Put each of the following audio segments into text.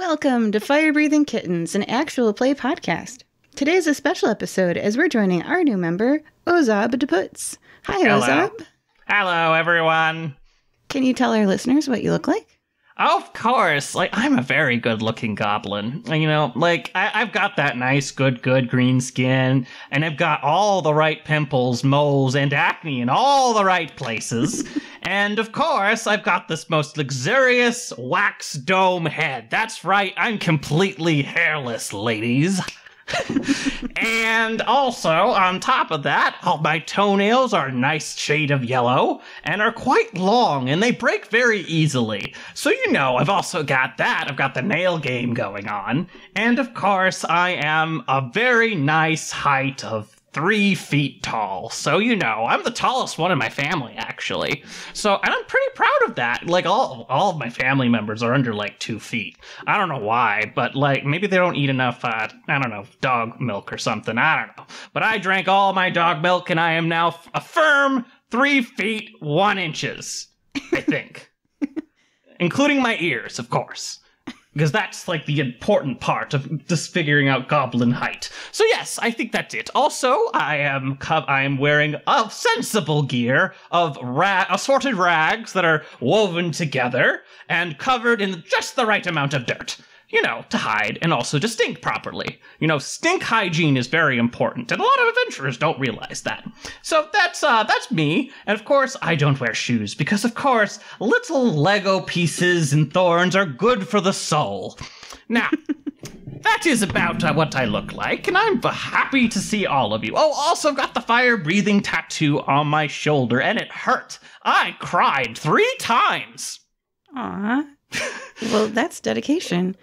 Welcome to Fire Breathing Kittens, an actual play podcast. Today's a special episode as we're joining our new member, Ozob Diputs. Hi, Hello. Ozob. Hello, everyone. Can you tell our listeners what you look like? Of course. I'm a very good-looking goblin. I've got that nice, good green skin, and I've got all the right pimples, moles, and acne in all the right places. And, of course, I've got this most luxurious wax dome head. That's right, I'm completely hairless, ladies. And also, on top of that, all my toenails are a nice shade of yellow and are quite long, and they break very easily. So, I've also got that. I've got the nail game going on. And, of course, I am a very nice height of 3 feet tall. So, I'm the tallest one in my family, actually. And I'm pretty proud of that. All of my family members are under, 2 feet. I don't know why, but, maybe they don't eat enough, dog milk or something. I don't know. But I drank all my dog milk, and I am now a firm 3 feet 1 inches, I think. Including my ears, of course. Because that's, the important part of just figuring out goblin height. So yes, I think that's it. Also, I am wearing a sensible gear of assorted rags that are woven together and covered in just the right amount of dirt. To hide and also to stink properly. Stink hygiene is very important, and a lot of adventurers don't realize that. So that's me, and of course, I don't wear shoes, because of course, little Lego pieces and thorns are good for the soul. Now, that is about what I look like, and I'm happy to see all of you. Oh, also got the fire-breathing tattoo on my shoulder, and it hurt. I cried 3 times. Aw. Well, that's dedication.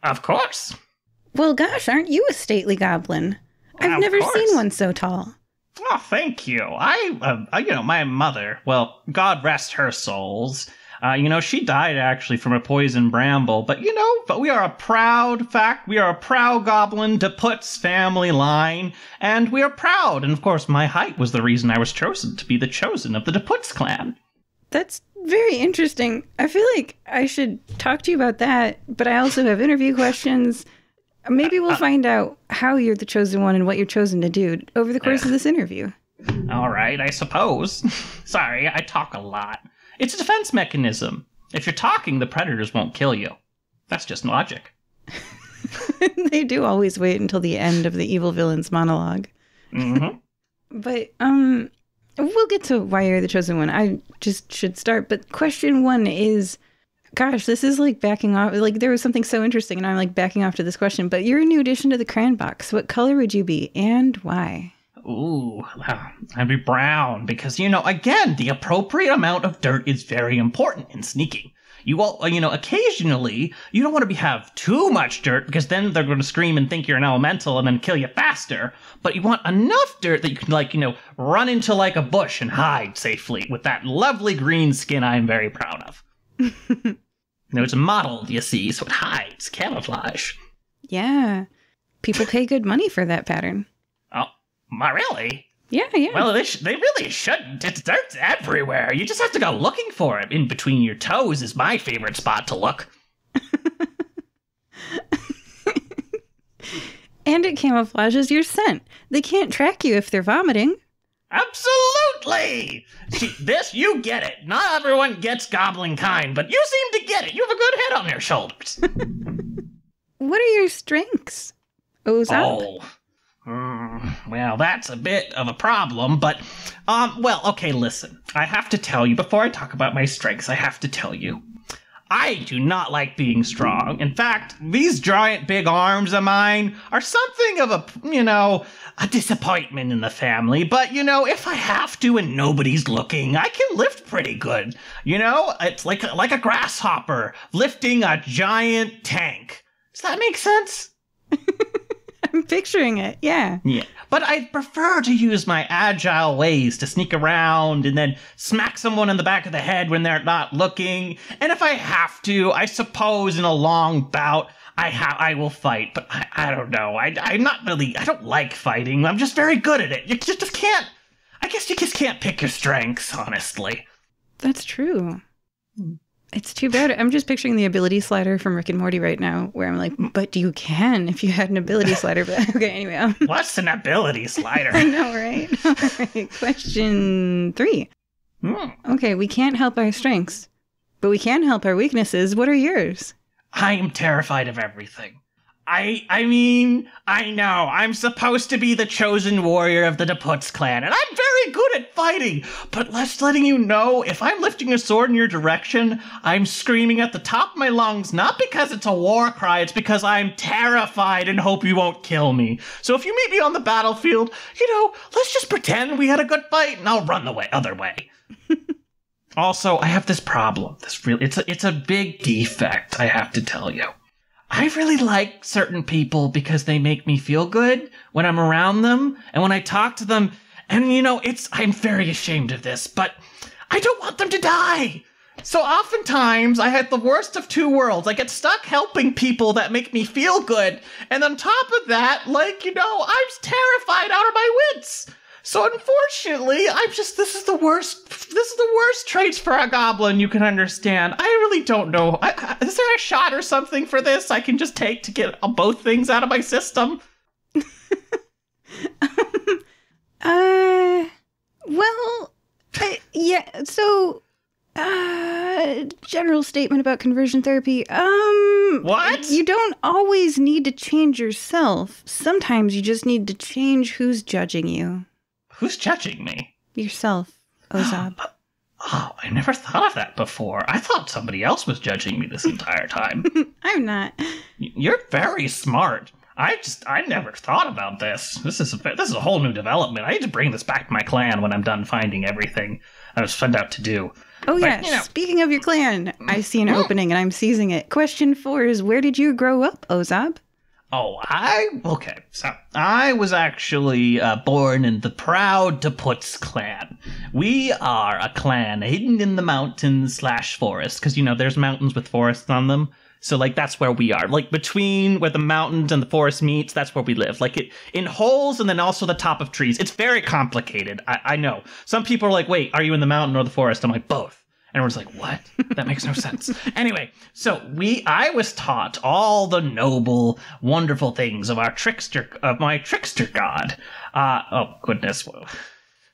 Of course. Well, gosh, aren't you a stately goblin? I've never seen one so tall. Oh, thank you. My mother, well, God rest her souls. She died actually from a poison bramble, but we are a proud goblin Diputs family line, and we are proud. And of course, my height was the reason I was chosen to be the chosen of the Diputs clan. That's very interesting. I feel like I should talk to you about that, but I also have interview questions. Maybe we'll find out how you're the chosen one and what you're chosen to do over the course of this interview. All right, I suppose. Sorry, I talk a lot. It's a defense mechanism. If you're talking, the predators won't kill you. That's just logic. They do always wait until the end of the evil villain's monologue. Mm-hmm. But, we'll get to why you're the chosen one. I just should start. But question 1 is, gosh, this is backing off. There was something so interesting, and I'm backing off to this question. But you're a new addition to the crayon box. What color would you be, and why? Ooh, I'd be brown because, again, the appropriate amount of dirt is very important in sneaking. Occasionally, you don't want to have too much dirt because then they're going to scream and think you're an elemental and then kill you faster. But you want enough dirt that you can, run into a bush and hide safely with that lovely green skin I'm very proud of. It's modeled, you see, so it hides, camouflage. Yeah. People pay good money for that pattern. Oh, really? Yeah. Well, they really shouldn't. It's dirt everywhere. You just have to go looking for it. In between your toes is my favorite spot to look. And it camouflages your scent. They can't track you if they're vomiting. Absolutely! See, you get it. Not everyone gets goblin kind, but you seem to get it. You have a good head on your shoulders. What are your strengths, Ozob? Well, that's a bit of a problem, but, okay, listen. I have to tell you, before I talk about my strengths, I have to tell you, I do not like being strong. In fact, these giant big arms of mine are something of a disappointment in the family. But, if I have to and nobody's looking, I can lift pretty good. It's like a grasshopper lifting a giant tank. Does that make sense? I'm picturing it, yeah. Yeah, but I prefer to use my agile ways to sneak around and then smack someone in the back of the head when they're not looking. And if I have to, I suppose in a long bout, I will fight. But I don't know. I don't like fighting. I'm just very good at it. You just can't, I guess you just can't pick your strengths, honestly. That's true. It's too bad. I'm just picturing the ability slider from Rick and Morty right now, where I'm like, but you can if you had an ability slider. But okay, anyway. What's an ability slider? I know, right? All right. Question 3. Okay, we can't help our strengths, but we can help our weaknesses. What are yours? I am terrified of everything. I mean, I know, I'm supposed to be the chosen warrior of the Diputs clan, and I'm very good at fighting, but just letting you know, if I'm lifting a sword in your direction, I'm screaming at the top of my lungs, not because it's a war cry, it's because I'm terrified and hope you won't kill me. So if you meet me on the battlefield, let's just pretend we had a good fight, and I'll run the other way. Also, I have this problem. It's a big defect, I have to tell you. I really like certain people because they make me feel good when I'm around them and when I talk to them. And, I'm very ashamed of this, but I don't want them to die. So oftentimes I had the worst of two worlds. I get stuck helping people that make me feel good. And on top of that, I'm terrified out of my wits. So unfortunately, this is the worst traits for a goblin you can understand. I really don't know. Is there a shot or something for this I can just take to get both things out of my system? Yeah, so, general statement about conversion therapy. What? You don't always need to change yourself. Sometimes you just need to change who's judging you. Who's judging me? Yourself, Ozob. Oh, I never thought of that before. I thought somebody else was judging me this entire time. I'm not. You're very smart. I never thought about this. This is a whole new development. I need to bring this back to my clan when I'm done finding everything I was sent out to do. Oh, yeah. Speaking of your clan, I see an opening and I'm seizing it. Question 4 is, where did you grow up, Ozob? Oh, okay. So I was actually born in the proud Diputs clan. We are a clan hidden in the mountains / forest, because there's mountains with forests on them. So that's where we are. Between where the mountains and the forest meets, that's where we live. In holes and then also the top of trees. It's very complicated. I know. Some people are like, wait, are you in the mountain or the forest? I'm like, both. And everyone's like, what? That makes no sense. Anyway, so I was taught all the noble, wonderful things of my trickster god. Oh, goodness.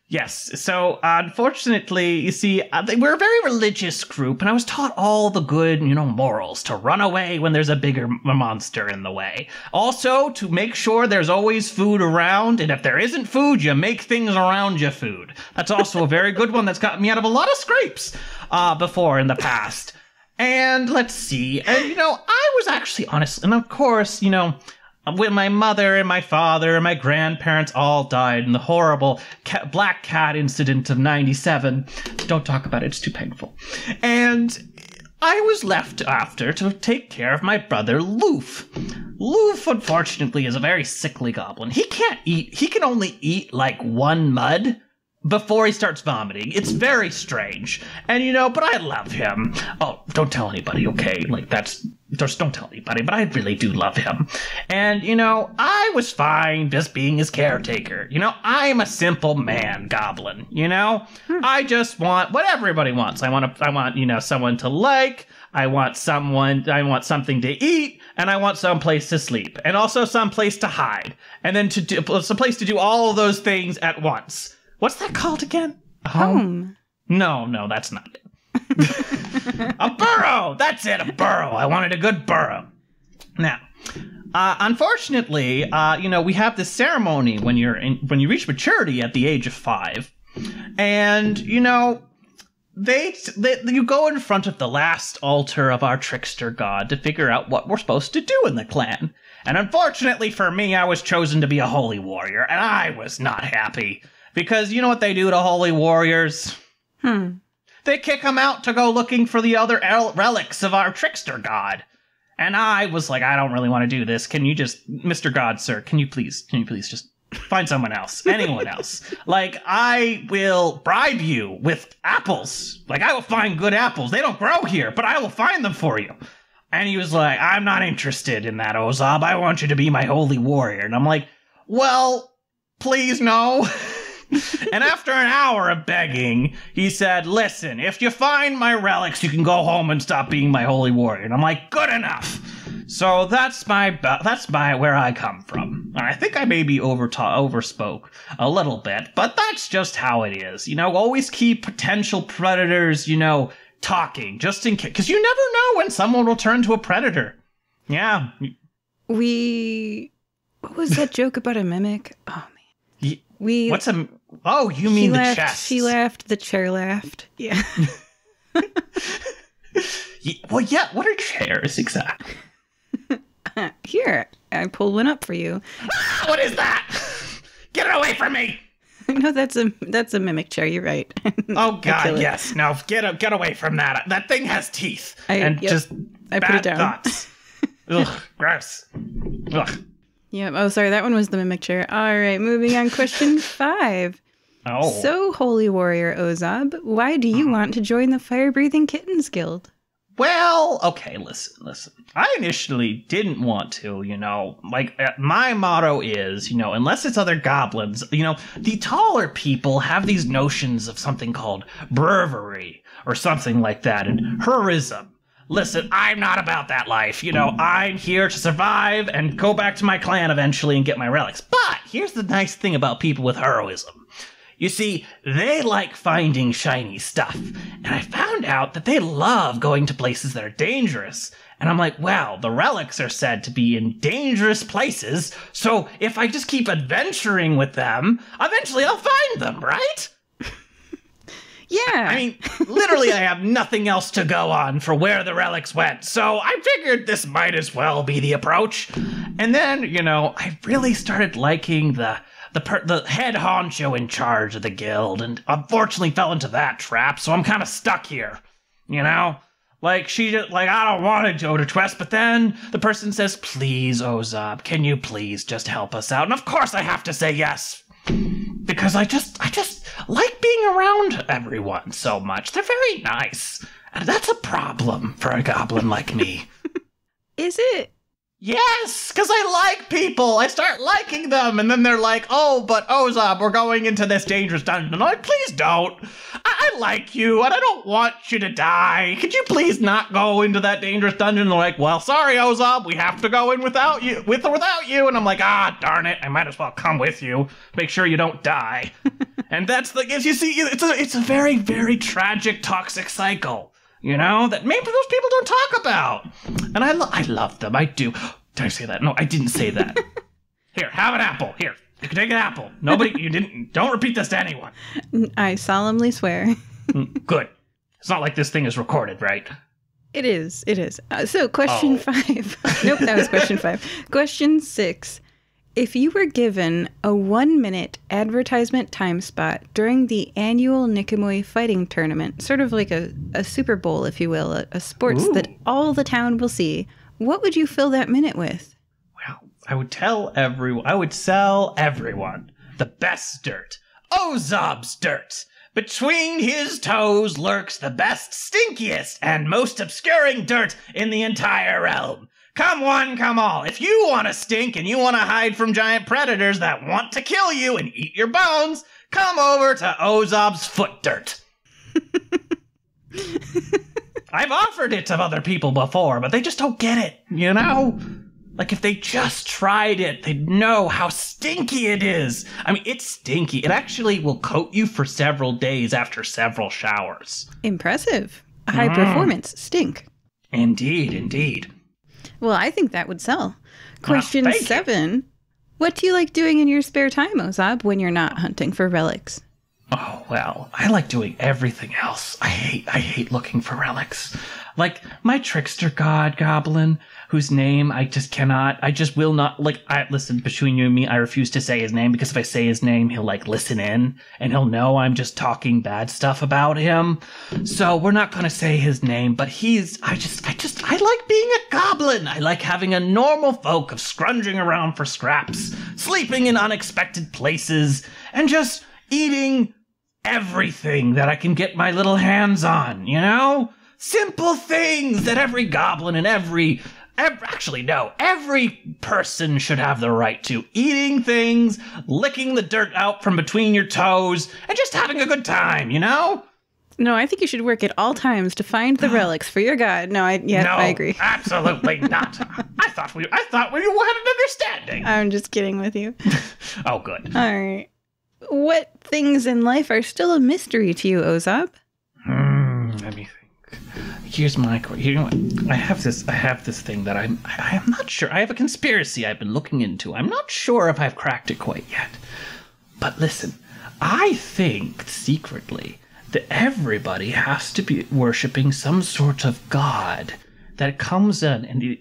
Yes, so unfortunately, you see, we're a very religious group, and I was taught all the good, morals, to run away when there's a bigger monster in the way. Also, to make sure there's always food around, and if there isn't food, you make things around you food. That's also a very good one that's gotten me out of a lot of scrapes before in the past. And let's see, and I was actually honest, and of course, when my mother and my father and my grandparents all died in the horrible black cat incident of 97. Don't talk about it, it's too painful. And I was left after to take care of my brother Loof. Loof, unfortunately, is a very sickly goblin. He can't eat, he can only eat one mud before he starts vomiting. It's very strange. And, but I love him. Oh, don't tell anybody, okay? Just don't tell anybody, but I really do love him. And, I was fine just being his caretaker. I'm a simple man, goblin, I just want what everybody wants. I want, someone to like. I want something to eat, and I want some place to sleep, and also some place to hide. And then some place to do all of those things at once. What's that called again? Home. No, that's not it. A burrow! That's it, a burrow. I wanted a good burrow. Now, unfortunately, we have this ceremony when you reach maturity at the age of 5. And, you go in front of the last altar of our trickster god to figure out what we're supposed to do in the clan. And unfortunately for me, I was chosen to be a holy warrior, and I was not happy. Because you know what they do to holy warriors? They kick them out to go looking for the other relics of our trickster god. And I was like, I don't really want to do this. Can you just, Mr. God, sir, can you please just find someone else, anyone else? I will bribe you with apples. I will find good apples. They don't grow here, but I will find them for you. And he was like, I'm not interested in that, Ozob. I want you to be my holy warrior. And I'm like, well, please no. And after an hour of begging, he said, listen, if you find my relics, you can go home and stop being my holy warrior. And I'm like, good enough. So that's my where I come from. I think I maybe overspoke a little bit, but that's just how it is. Always keep potential predators, talking, just in case, because you never know when someone will turn to a predator. Yeah. What was that joke about a mimic? Oh man. You mean the chest? She laughed, the chair laughed. Yeah. Well, yeah, what are chairs exactly? Here, I pulled one up for you. What is that? Get it away from me! No, that's a mimic chair. You're right. Oh God, yes. No, get away from that. That thing has teeth I put it down. Thoughts. Ugh, gross. Ugh. Yep. Oh, sorry. That one was the mimic chair. All right. Moving on. Question 5. Oh. So, Holy Warrior Ozob, why do you want to join the Fire-Breathing Kittens Guild? Well, okay, listen. I initially didn't want to, my motto is, unless it's other goblins, the taller people have these notions of something called breviary or something like that, and heroism. Listen, I'm not about that life. I'm here to survive and go back to my clan eventually and get my relics. But here's the nice thing about people with heroism. You see, they like finding shiny stuff. And I found out that they love going to places that are dangerous. And I'm like, wow, the relics are said to be in dangerous places. So if I just keep adventuring with them, eventually I'll find them, right? Yeah. I mean, literally I have nothing else to go on for where the relics went. So I figured this might as well be the approach. And then, I really started liking the head honcho in charge of the guild, and unfortunately fell into that trap, so I'm kind of stuck here, she just, I don't want to go to Twest, but then the person says, please, Ozob, can you please just help us out? And of course I have to say yes, because I just like being around everyone so much. They're very nice, and that's a problem for a goblin like me. Is it? Yes, because I like people. I start liking them, and then they're like, oh, but Ozob, we're going into this dangerous dungeon. And I'm like, please don't. I like you, and I don't want you to die. Could you please not go into that dangerous dungeon? And they're like, well, sorry, Ozob, we have to go in without you. Without you. And I'm like, darn it, I might as well come with you. Make sure you don't die. And that's as you see, it's a very, very tragic, toxic cycle. That maybe those people don't talk about. And I love them. I do. Did I say that? No, I didn't say that. Here, have an apple. Here, you can take an apple. Don't repeat this to anyone. I solemnly swear. Good. It's not like this thing is recorded, right? It is. So, question 5. Nope, that was question 5. Question 6. If you were given a 1-minute advertisement time spot during the annual Nicomoy fighting tournament, sort of like a Super Bowl, if you will, a sports that all the town will see, what would you fill that minute with? Well, I would sell everyone the best dirt. Ozob's dirt. Between his toes lurks the best, stinkiest, and most obscuring dirt in the entire realm. Come one, come all. If you want to stink and you want to hide from giant predators that want to kill you and eat your bones, come over to Ozob's foot dirt. I've offered it to other people before, but they just don't get it, Like, if they just tried it, they'd know how stinky it is. I mean, it's stinky. It actually will coat you for several days after several showers. Impressive. High performance stink. Indeed. Well, I think that would sell. Question 7. What do you like doing in your spare time, Ozob, when you're not hunting for relics? Oh, well, I like doing everything else. I hate looking for relics. Like my trickster god goblin, whose name I just will not, listen, between you and me, I refuse to say his name, because if I say his name, he'll listen in, and he'll know I'm just talking bad stuff about him. So we're not gonna say his name, but I like being a goblin. I like having a normal folk of scrounging around for scraps, sleeping in unexpected places, and just eating everything that I can get my little hands on, Simple things that every goblin and every Actually, no. Every person should have the right to eating things, licking the dirt out from between your toes, and just having a good time, you know? No, I think you should work at all times to find the relics for your god. No, I agree. Absolutely not. I thought we had an understanding. I'm just kidding with you. Oh, good. All right. What things in life are still a mystery to you, Ozob? Let me think. Here's my question. You know what? I have this thing that I'm not sure. I have a conspiracy I've been looking into. I'm not sure if I've cracked it quite yet. But listen, I think secretly that everybody has to be worshiping some sort of god that comes in and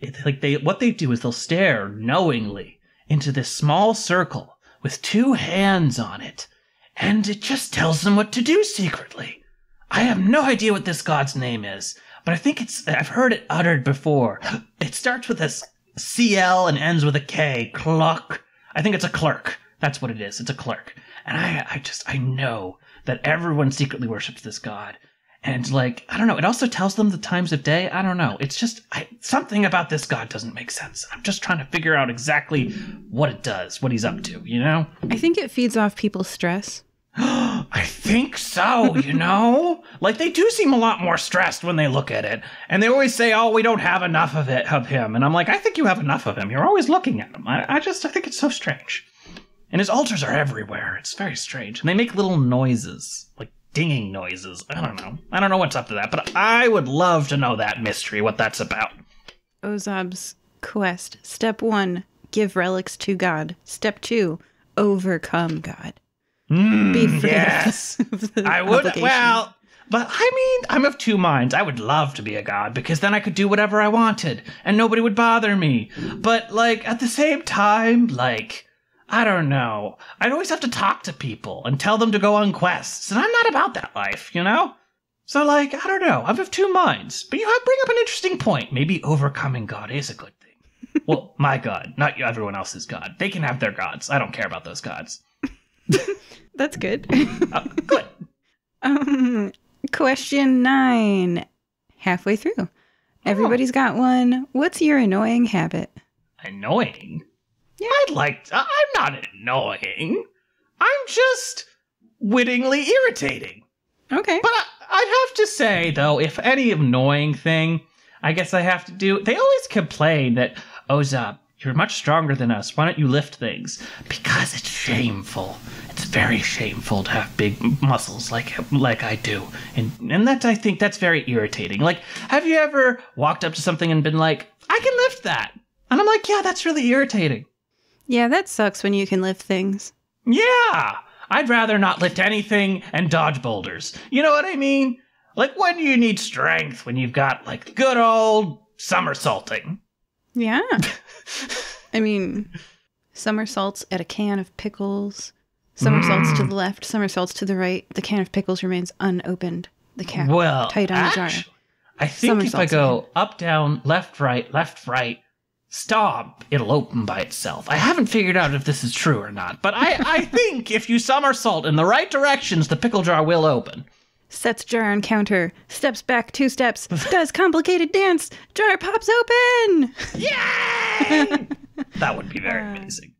what they do is they'll stare knowingly into this small circle with two hands on it, and it just tells them what to do secretly. I have no idea what this god's name is, but I think I've heard it uttered before. It starts with a CL and ends with a K. Cluck. I think it's a clerk. That's what it is. It's a clerk. And I know that everyone secretly worships this god. And I don't know, it also tells them the times of day. I don't know. It's just, something about this god doesn't make sense. I'm just trying to figure out exactly what it does, what he's up to, you know? I think it feeds off people's stress. I think so, you know? They do seem a lot more stressed when they look at it. And they always say, oh, we don't have enough of him. And I'm like, I think you have enough of him. You're always looking at him. I think it's so strange. And his altars are everywhere. It's very strange. And they make little noises, like dinging noises. I don't know what's up to that, but I would love to know that mystery, what that's about. Ozob's quest. Step 1, give relics to God. Step 2, overcome God. Be free. Yes. I would. Well, but I mean, I'm of two minds. I would love to be a god because then I could do whatever I wanted and nobody would bother me. But at the same time, I don't know. I'd always have to talk to people and tell them to go on quests, and I'm not about that life, you know? So, I don't know. I'm of two minds. But you bring up an interesting point. Maybe overcoming God is a good thing. Well, my god, not everyone else's god. They can have their gods. I don't care about those gods. That's good. Good. Question 9. Halfway through. Everybody's got one. What's your annoying habit? Annoying? Yeah. I'm not annoying. I'm just wittingly irritating. Okay. But I'd have to say, though, if any annoying thing, I guess I have to do, they always complain that, Ozob, you're much stronger than us. Why don't you lift things? Because it's shameful. It's very shameful to have big muscles like I do. And I think that's very irritating. Have you ever walked up to something and been like, I can lift that? And I'm like, yeah, that's really irritating. Yeah, that sucks when you can lift things. Yeah! I'd rather not lift anything and dodge boulders. You know what I mean? When do you need strength? When you've got, good old somersaulting. Yeah. I mean, somersaults at a can of pickles. Somersaults to the left, somersaults to the right. The can of pickles remains unopened. The cap tight on the jar. I think if I go up, down, left, right, stomp, it'll open by itself. I haven't figured out if this is true or not, but I think if you somersault in the right directions, the pickle jar will open. Sets jar on counter, steps back 2 steps, does complicated dance, jar pops open! Yay! That would be very amazing.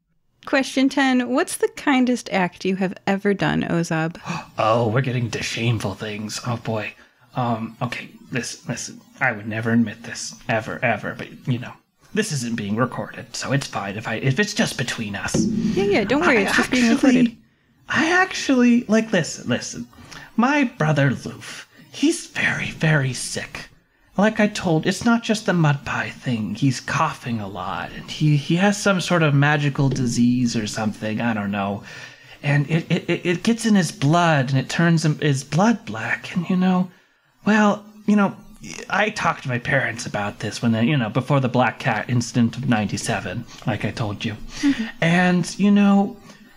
Question 10. What's the kindest act you have ever done, Ozob? Oh, we're getting to shameful things. Oh, boy. Okay, listen. I would never admit this, ever, but, this isn't being recorded, so it's fine if it's just between us. Yeah, don't worry, it's just being recorded. I actually, listen. My brother Loof, he's very, very sick. Like I told, it's not just the mud pie thing. He's coughing a lot, and he has some sort of magical disease or something. I don't know. And it gets in his blood, and it turns his blood black. And, I talked to my parents about this when they, before the Black Cat incident of 97, like I told you. Mm-hmm. And,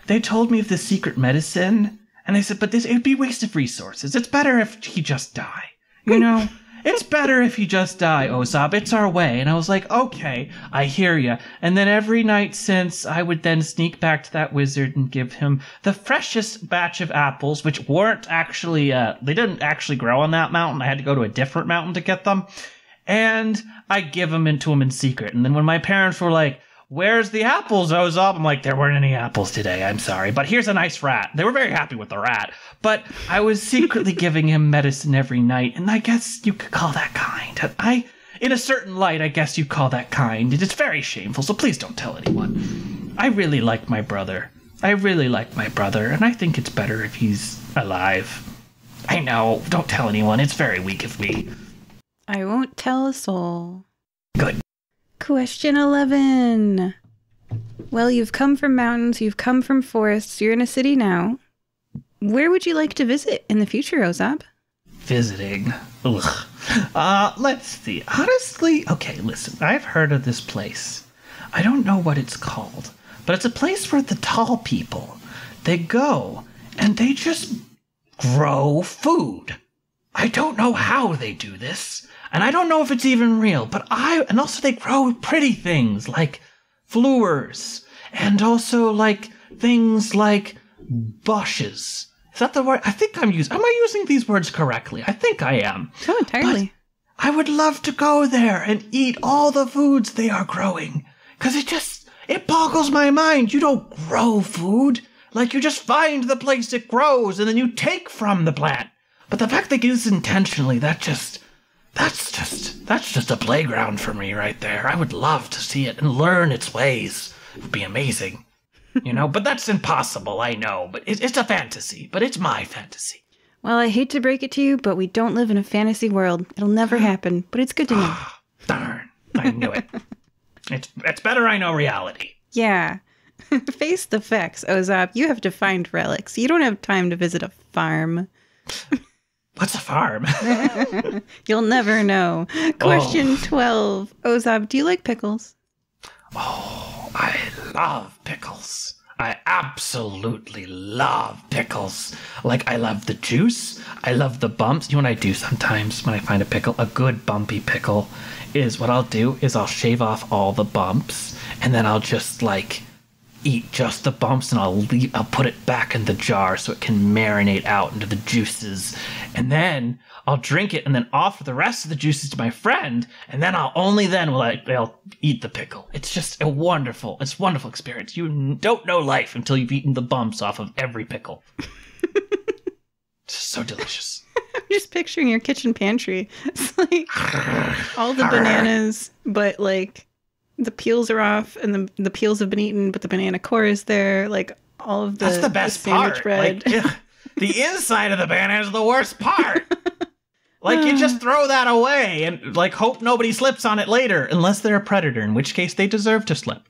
they told me of the secret medicine, and they said, but it'd be a waste of resources. It's better if he just die, It's better if you just die, Ozob. It's our way. And I was like, okay, I hear ya. And then every night since, I would then sneak back to that wizard and give him the freshest batch of apples, which weren't actually, they didn't actually grow on that mountain. I had to go to a different mountain to get them. and I give them to him in secret. And then when my parents were like, "Where's the apples, Ozob?" I'm like, "There weren't any apples today. I'm sorry, but here's a nice rat." They were very happy with the rat, but I was secretly giving him medicine every night, and I guess you could call that kind. In a certain light, I guess you call that kind. It's very shameful, so please don't tell anyone. I really like my brother. And I think it's better if he's alive. I know, don't tell anyone. It's very weak of me. I won't tell a soul. Good. Question 11. Well, you've come from mountains, you've come from forests, you're in a city now. Where would you like to visit in the future, Ozob? Visiting. Ugh. Let's see. Honestly, okay, listen. I've heard of this place. I don't know what it's called, but it's a place where the tall people, they go and they just grow food. I don't know how they do this, and I don't know if it's even real, but and also they grow pretty things like flowers, and also like things like bushes. Is that the word? I think am I using these words correctly? I think I am. Oh, entirely. But I would love to go there and eat all the foods they are growing, because it boggles my mind. You don't grow food. Like, you just find the place it grows and then you take from the plant. But the fact they do this intentionally, that's just a playground for me right there. I would love to see it and learn its ways. It would be amazing. But that's impossible, I know. But it's a fantasy, but it's my fantasy. Well, I hate to break it to you, but we don't live in a fantasy world. It'll never happen, but it's good to know. Darn, I knew it. It's better I know reality. Yeah. Face the facts, Ozob. You have to find relics. You don't have time to visit a farm. What's a farm? You'll never know. Question 12. Ozob, do you like pickles? Oh, I love pickles. I absolutely love pickles. Like, I love the juice. I love the bumps. You know what I do sometimes when I find a pickle? A good bumpy pickle is what I'll do is I'll shave off all the bumps, and then I'll just, eat just the bumps, and I'll put it back in the jar so it can marinate out into the juices, and then I'll drink it and then offer the rest of the juices to my friend, and then I'll eat the pickle. It's just a wonderful experience. You don't know life until you've eaten the bumps off of every pickle. It's so delicious. I'm just picturing your kitchen pantry. It's like all the bananas, but the peels are off, and the peels have been eaten, but the banana core is there. All of that's the best part. Bread. The inside of the banana is the worst part. You just throw that away and hope nobody slips on it later, unless they're a predator, in which case they deserve to slip.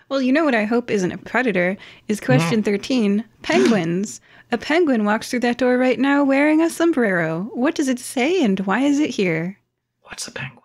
Well, you know what I hope isn't a predator is question 13. Penguins. A penguin walks through that door right now wearing a sombrero. What does it say, and why is it here? What's a penguin?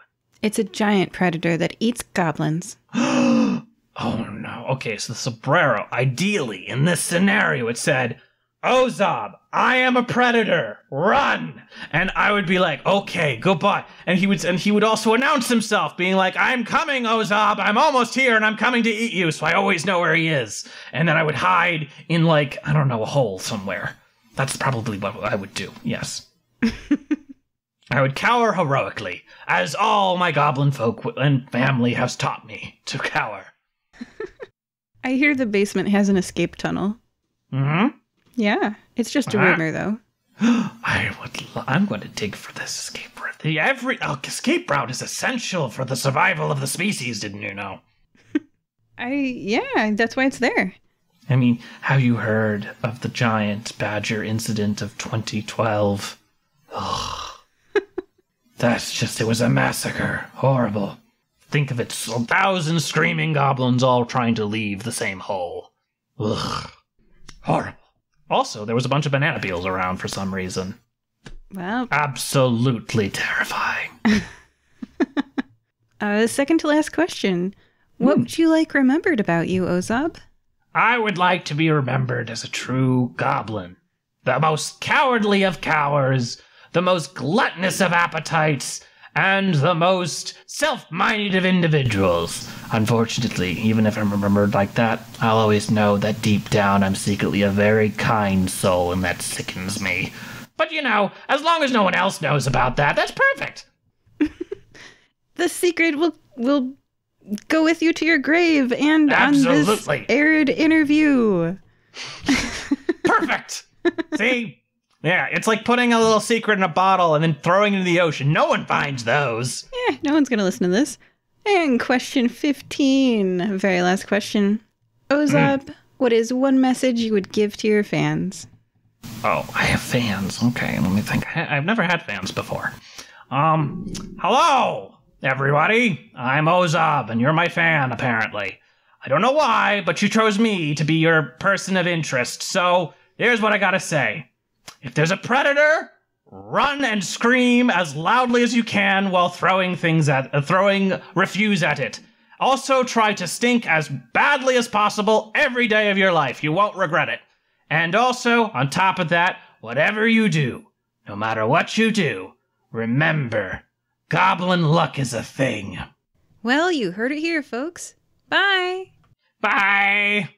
It's a giant predator that eats goblins. Oh, no. Okay, so the sombrero, ideally, in this scenario, it said, "Ozob, I am a predator. Run!" And I would be like, "Okay, goodbye." And he would also announce himself, being like, "I'm coming, Ozob. I'm almost here, and I'm coming to eat you." So I always know where he is. And then I would hide in I don't know, a hole somewhere. That's probably what I would do. Yes. I would cower heroically, as all my goblin folk and family has taught me to cower. I hear the basement has an escape tunnel. Mm-hmm. Yeah, it's just a rumor, though. I'm going to dig for this escape route. Escape route is essential for the survival of the species, didn't you know? Yeah, that's why it's there. I mean, have you heard of the giant badger incident of 2012? Ugh. It was a massacre. Horrible. Think of it, 1,000 screaming goblins all trying to leave the same hole. Ugh. Horrible. Also, there was a bunch of banana peels around for some reason. Well. Absolutely terrifying. Second to last question. What would you like remembered about you, Ozob? I would like to be remembered as a true goblin. The most cowardly of cowards, the most gluttonous of appetites, and the most self-minded of individuals. Unfortunately, even if I'm remembered like that, I'll always know that deep down I'm secretly a very kind soul, and that sickens me. But as long as no one else knows about that, that's perfect. The secret will go with you to your grave and Absolutely. on this aired interview. Perfect. See? Yeah, it's like putting a little secret in a bottle and then throwing it into the ocean. No one finds those. Yeah, no one's going to listen to this. And question 15, very last question. Ozob, what is one message you would give to your fans? Oh, I have fans. Okay, let me think. I've never had fans before. Hello, everybody. I'm Ozob, and you're my fan, apparently. I don't know why, but you chose me to be your person of interest, so here's what I gotta say. If there's a predator, run and scream as loudly as you can while throwing refuse at it. Also, try to stink as badly as possible every day of your life. You won't regret it. And also, on top of that, whatever you do, no matter what you do, remember, goblin luck is a thing. Well, you heard it here, folks. Bye. Bye.